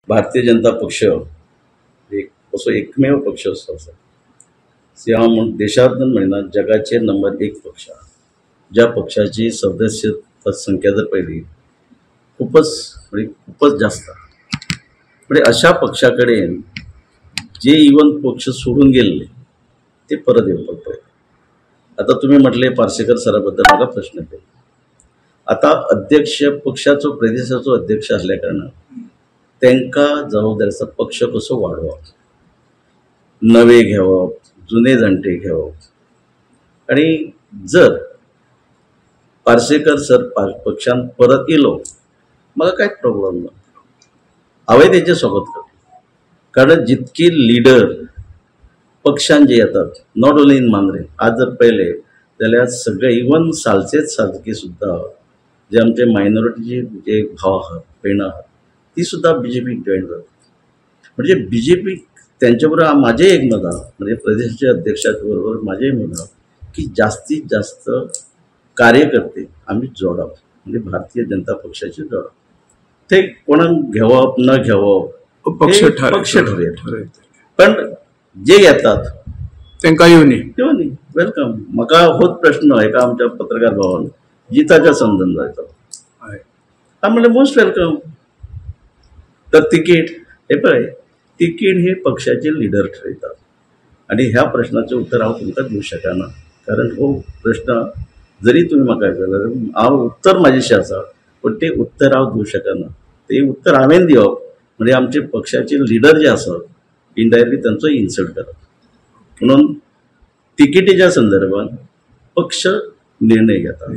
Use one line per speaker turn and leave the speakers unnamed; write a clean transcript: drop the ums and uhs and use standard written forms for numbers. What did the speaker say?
भारतीय जनता पक्ष एक असो एकमेव पक्ष असो देशात म्हणा जगाचे नंबर 1 पक्ष ज्या पक्षाची सदस्य संख्या जर पहिली खूपच जास्त म्हणजे अशा पक्षाकडे जे इवन पक्ष सोडून गेले ते परत येऊ पडले. आता तुम्ही म्हटले पार्सेकर सराबद्दल मला प्रश्न केला. आता अध्यक्ष पक्षाचो प्रदेशाचो अध्यक्ष असल्या कारणान त्यांका जबाबदारीचा पक्ष कसो वाढवप, नवे घेवप, जुने जाणटे घेवप आणि जर पार्सेकर सर पक्षान परत येलो मला काय प्रॉब्लेम ना हांवें तेंचें स्वागत करता. कारण जितकी लीडर पक्षान जे येतात नॉट ओन्ली इन मांद्रे आज जर पळयले जाल्यार सगळे इवन सालसेच सारके सुद्धा जे आमचे मायनॉरिटीचे जे भाव आहात भयण आहात ती सुद्धा BJPक जॉईन जातात. म्हणजे BJP त्यांच्या बरोबर माझे एक मत आहे म्हणजे प्रदेशाचे अध्यक्षाबरोबर माझे मत आहे की जास्तीत जास्त कार्यकर्ते आम्ही जोडावं म्हणजे भारतीय जनता पक्षाचे जोडावं. ते कोणाक घेवप न घेवप पक्ष ठरवेल पण जे येतात
तांकां येवनी
वेलकम. म्हाका होच प्रश्न एका आमच्या पत्रकार भावान जिताच्या संबंध जायचा हांव म्हणलें मोस्ट वेलकम. तर तिकीट हे पळय तिकीट हे पक्षाचे लिडर ठरयतात आणि ह्या प्रश्नाचें उत्तर हांव तुमकां दिवंक शकना. कारण हो प्रश्न जरी तुम्ही म्हाका विचारलो हांव उत्तर म्हाजेशें आसा पण ते उत्तर हांव दिवंक शकना. ते उत्तर हांवें दिवप म्हणजे आमचे पक्षाचे लिडर जे आसात इनडायरेक्टली तांचो इन्सल्ट करप. म्हणून तिकिटीच्या संदर्भात पक्ष निर्णय घेता.